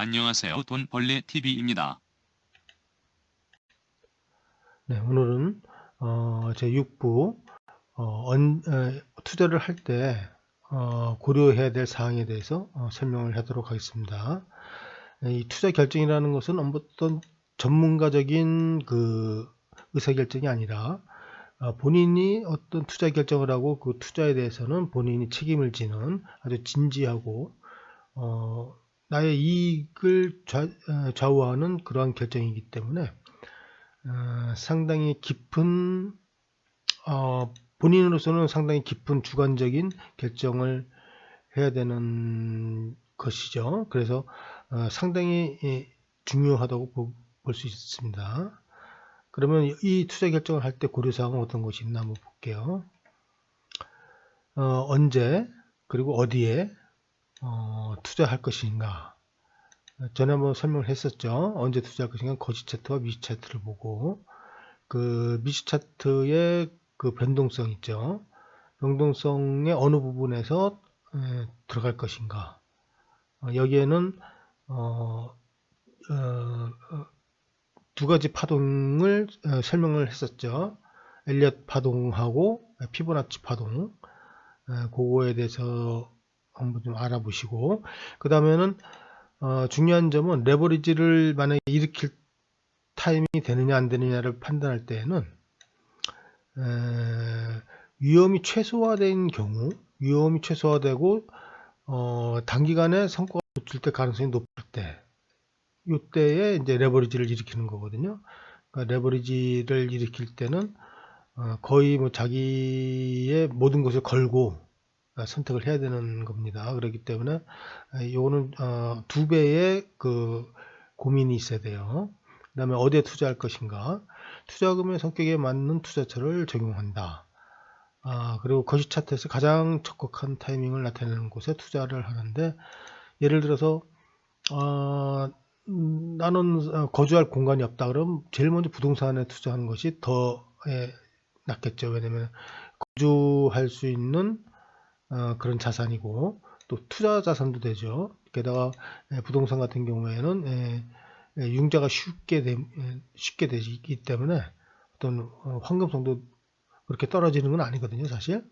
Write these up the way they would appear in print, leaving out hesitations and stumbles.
안녕하세요. 돈벌레 TV입니다. 네, 오늘은 제 6부 투자를 할 때 고려해야 될 사항에 대해서 설명을 하도록 하겠습니다. 이 투자 결정이라는 것은 어떤 전문가적인 그 의사결정이 아니라 본인이 어떤 투자 결정을 하고 그 투자에 대해서는 본인이 책임을 지는 아주 진지하고 나의 이익을 좌우하는 그러한 결정이기 때문에 상당히 깊은 본인으로서는 상당히 깊은 주관적인 결정을 해야 되는 것이죠. 그래서 상당히 중요하다고 볼 수 있습니다. 그러면 이 투자 결정을 할 때 고려사항은 어떤 것이 있나 한번 볼게요. 언제 그리고 어디에 투자할 것인가. 전에 한번 설명을 했었죠. 언제 투자할 것인가 거시 차트와 미시 차트를 보고 그 미시 차트의 그 변동성 있죠. 변동성의 어느 부분에서 들어갈 것인가. 여기에는 두 가지 파동을 설명을 했었죠. 엘리엇 파동하고 피보나치 파동. 그거에 대해서 한번 좀 알아보시고 그 다음에는 중요한 점은 레버리지를 만약에 일으킬 타임이 되느냐 안 되느냐를 판단할 때에는 위험이 최소화된 경우, 위험이 최소화되고 단기간에 성과가 도출 때 가능성이 높을 때, 이때에 이제 레버리지를 일으키는 거거든요. 그러니까 레버리지를 일으킬 때는 거의 뭐 자기의 모든 것을 걸고 선택을 해야 되는 겁니다. 그렇기 때문에 이거는 두 배의 그 고민이 있어야 돼요. 그 다음에 어디에 투자할 것인가, 투자금의 성격에 맞는 투자처를 적용한다. 그리고 거시 차트에서 가장 적극한 타이밍을 나타내는 곳에 투자를 하는데, 예를 들어서 나는 거주할 공간이 없다 그러면 제일 먼저 부동산에 투자하는 것이 더 낫겠죠. 왜냐면 거주할 수 있는 그런 자산이고 또 투자 자산도 되죠. 게다가 부동산 같은 경우에는 융자가 쉽게 되기 때문에 어떤 황금성도 그렇게 떨어지는 건 아니거든요, 사실.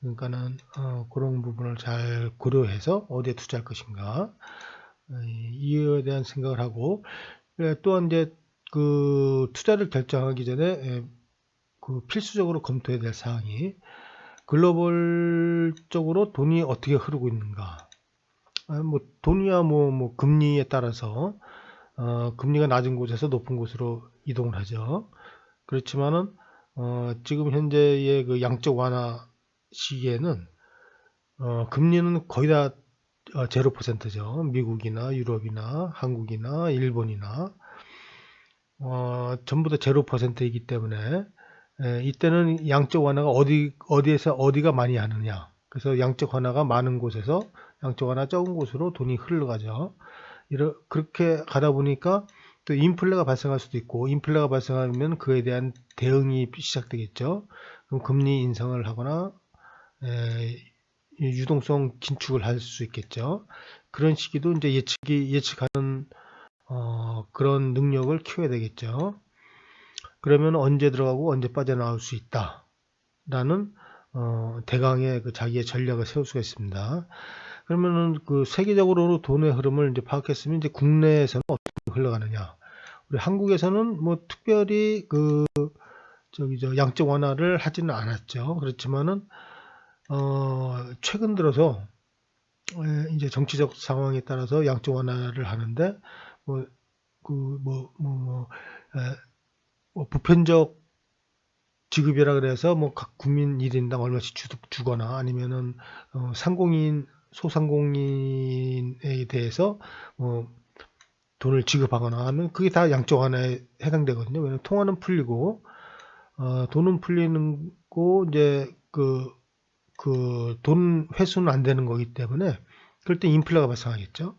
그러니까는 그런 부분을 잘 고려해서 어디에 투자할 것인가 이에 대한 생각을 하고, 또한 이제 그 투자를 결정하기 전에 그 필수적으로 검토해야 될 사항이 글로벌적으로 돈이 어떻게 흐르고 있는가. 뭐 돈이야 뭐 금리에 따라서 금리가 낮은 곳에서 높은 곳으로 이동을 하죠. 그렇지만은 지금 현재의 그 양적 완화 시기에는 금리는 거의 다 0%죠. 미국이나 유럽이나 한국이나 일본이나 전부 다 0%이기 때문에 이때는 양적 완화가 어디에서 어디가 많이 하느냐. 그래서 양적 완화가 많은 곳에서 양적 완화 적은 곳으로 돈이 흘러가죠. 그렇게 가다 보니까 또 인플레가 발생할 수도 있고, 인플레가 발생하면 그에 대한 대응이 시작되겠죠. 그럼 금리 인상을 하거나 유동성 긴축을 할 수 있겠죠. 그런 시기도 이제 예측하는 그런 능력을 키워야 되겠죠. 그러면 언제 들어가고 언제 빠져나올 수 있다 라는 대강의 그 자기의 전략을 세울 수가 있습니다. 그러면은 그 세계적으로 돈의 흐름을 이제 파악했으면 이제 국내에서는 어떻게 흘러가느냐. 우리 한국에서는 뭐 특별히 그 양적 완화를 하지는 않았죠. 그렇지만은 최근 들어서 이제 정치적 상황에 따라서 양적 완화를 하는데 보편적 지급이라 그래서 뭐 각 국민 1인당 얼마씩 주거나 아니면은 소상공인에 대해서 돈을 지급하거나 하면 그게 다 양적 완화에 해당되거든요. 왜냐면 통화는 풀리고 돈은 풀리는 거 이제 그 돈 회수는 안 되는 거기 때문에 그럴 때 인플레가 발생하겠죠.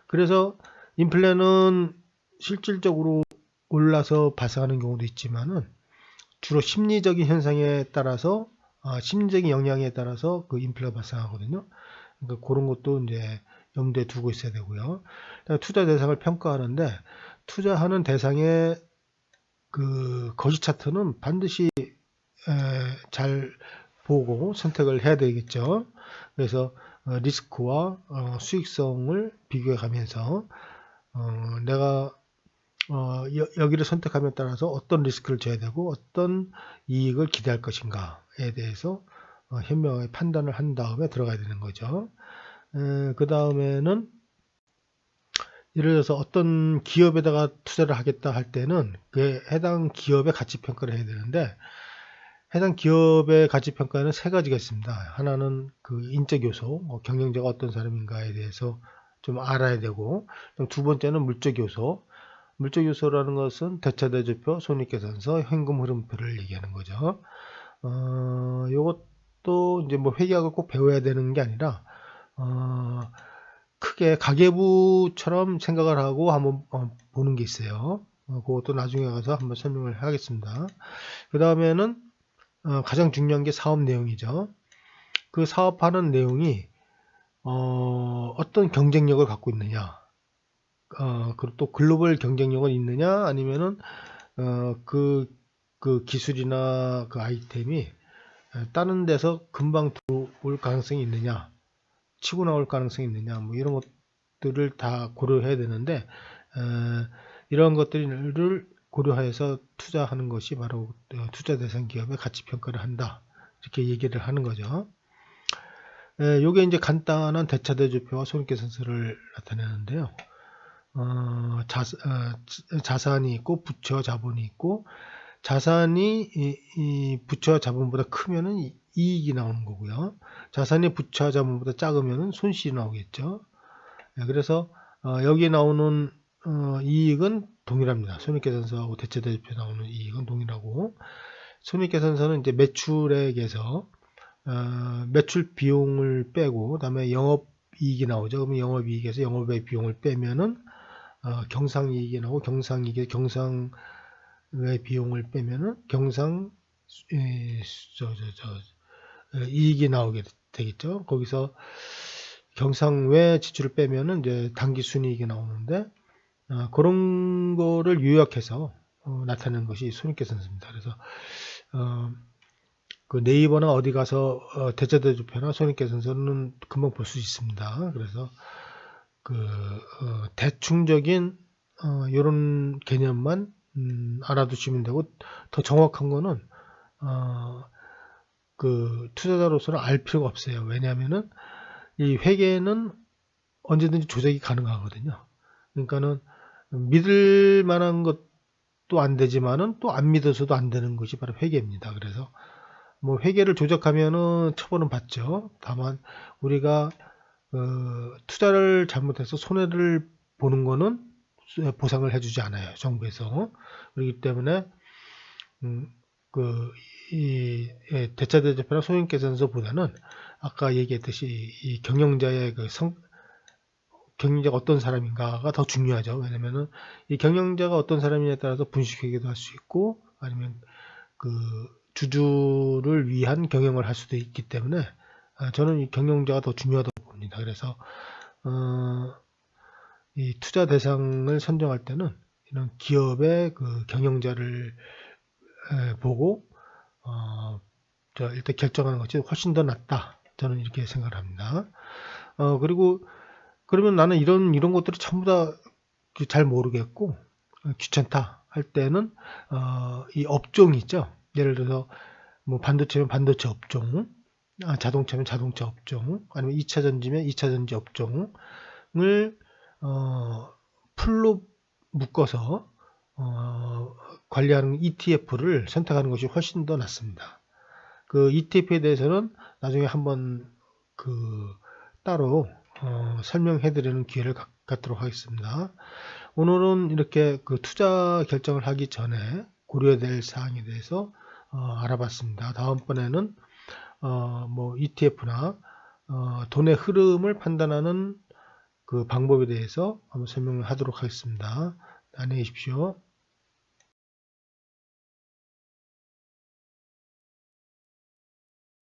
그래서 인플레는 실질적으로 올라서 발생하는 경우도 있지만은 주로 심리적인 현상에 따라서 심리적인 영향에 따라서 그 인플레가 발생하거든요. 그러니까 그런 것도 이제 염두에 두고 있어야 되고요. 투자 대상을 평가하는데 투자하는 대상의 그 거시 차트는 반드시 잘 보고 선택을 해야 되겠죠. 그래서 리스크와 수익성을 비교해 가면서 내가 여기를 선택함에 따라서 어떤 리스크를 져야 되고 어떤 이익을 기대할 것인가에 대해서 현명하게 판단을 한 다음에 들어가야 되는 거죠. 그 다음에는 예를 들어서 어떤 기업에다가 투자를 하겠다 할 때는 그 해당 기업의 가치 평가를 해야 되는데 해당 기업의 가치 평가에는 세 가지가 있습니다. 하나는 그 인적 요소, 경영자가 어떤 사람인가에 대해서 좀 알아야 되고, 두 번째는 물적 요소. 물적 요소라는 것은 대차대조표, 손익계산서, 현금 흐름표를 얘기하는 거죠. 요것도 이제 뭐 회계학을 꼭 배워야 되는 게 아니라 크게 가계부처럼 생각을 하고 한번 보는 게 있어요. 그것도 나중에 가서 한번 설명을 하겠습니다. 그 다음에는 가장 중요한 게 사업 내용이죠. 그 사업하는 내용이 어떤 경쟁력을 갖고 있느냐, 그리고 또 글로벌 경쟁력은 있느냐, 아니면은 그 기술이나 그 아이템이 다른 데서 금방 들어올 가능성이 있느냐, 치고 나올 가능성이 있느냐, 뭐 이런 것들을 다 고려해야 되는데 이런 것들을 고려해서 투자하는 것이 바로 투자 대상 기업의 가치 평가를 한다, 이렇게 얘기를 하는 거죠. 요게 이제 간단한 대차대조표와 손익계산서를 나타내는데요. 자산이 있고 부채와 자본이 있고, 자산이 부채와 자본보다 크면은 이익이 나오는 거고요. 자산이 부채와 자본보다 작으면은 손실이 나오겠죠. 그래서 여기 나오는 이익은 동일합니다. 손익계산서하고 대차대조표 나오는 이익은 동일하고, 손익계산서는 이제 매출액에서 매출 비용을 빼고 그다음에 영업이익이 나오죠. 그러면 영업이익에서 영업의 비용을 빼면은 경상이익이 나오고, 경상이익에 경상의 비용을 빼면은 경상 이익이 나오게 되겠죠. 거기서 경상외 지출을 빼면은 이제 당기순이익이 나오는데 그런 거를 요약해서 나타내는 것이 손익계산서입니다. 그래서 그 네이버나 어디 가서 대차대조표나 손익계산서는 금방 볼 수 있습니다. 그래서 그 대충적인 이런 개념만 알아두시면 되고, 더 정확한 거는 그 투자자로서는 알 필요가 없어요. 왜냐하면은 이 회계는 언제든지 조작이 가능하거든요. 그러니까는 믿을 만한 것도 안 되지만은 또 안 믿어서도 안 되는 것이 바로 회계입니다. 그래서 뭐 회계를 조작하면은 처벌은 받죠. 다만 우리가 투자를 잘못해서 손해를 보는 거는 보상을 해주지 않아요, 정부에서. 그렇기 때문에 대차대조표나 손익계산서보다는 아까 얘기했듯이 이 경영자의 경영자가 어떤 사람인가가 더 중요하죠. 왜냐면은 이 경영자가 어떤 사람이냐에 따라서 분식회계도 할 수 있고, 아니면 그 주주를 위한 경영을 할 수도 있기 때문에 저는 이 경영자가 더 중요하다고 봅니다. 그래서 이 투자 대상을 선정할 때는 이런 기업의 그 경영자를 보고 일단 결정하는 것이 훨씬 더 낫다, 저는 이렇게 생각을 합니다. 그리고 그러면 나는 이런 것들을 전부 다 잘 모르겠고 귀찮다 할 때는 이 업종이 있죠. 예를 들어서 뭐 반도체면 반도체 업종, 자동차면 자동차 업종, 아니면 2차 전지면 2차 전지 업종을 풀로 묶어서 관리하는 ETF를 선택하는 것이 훨씬 더 낫습니다. 그 ETF에 대해서는 나중에 한번 따로 설명해 드리는 기회를 갖도록 하겠습니다. 오늘은 이렇게 그 투자 결정을 하기 전에 고려해야 될 사항에 대해서 알아봤습니다. 다음번에는 뭐 ETF나 돈의 흐름을 판단하는 그 방법에 대해서 한번 설명을 하도록 하겠습니다. 안녕히 계십시오.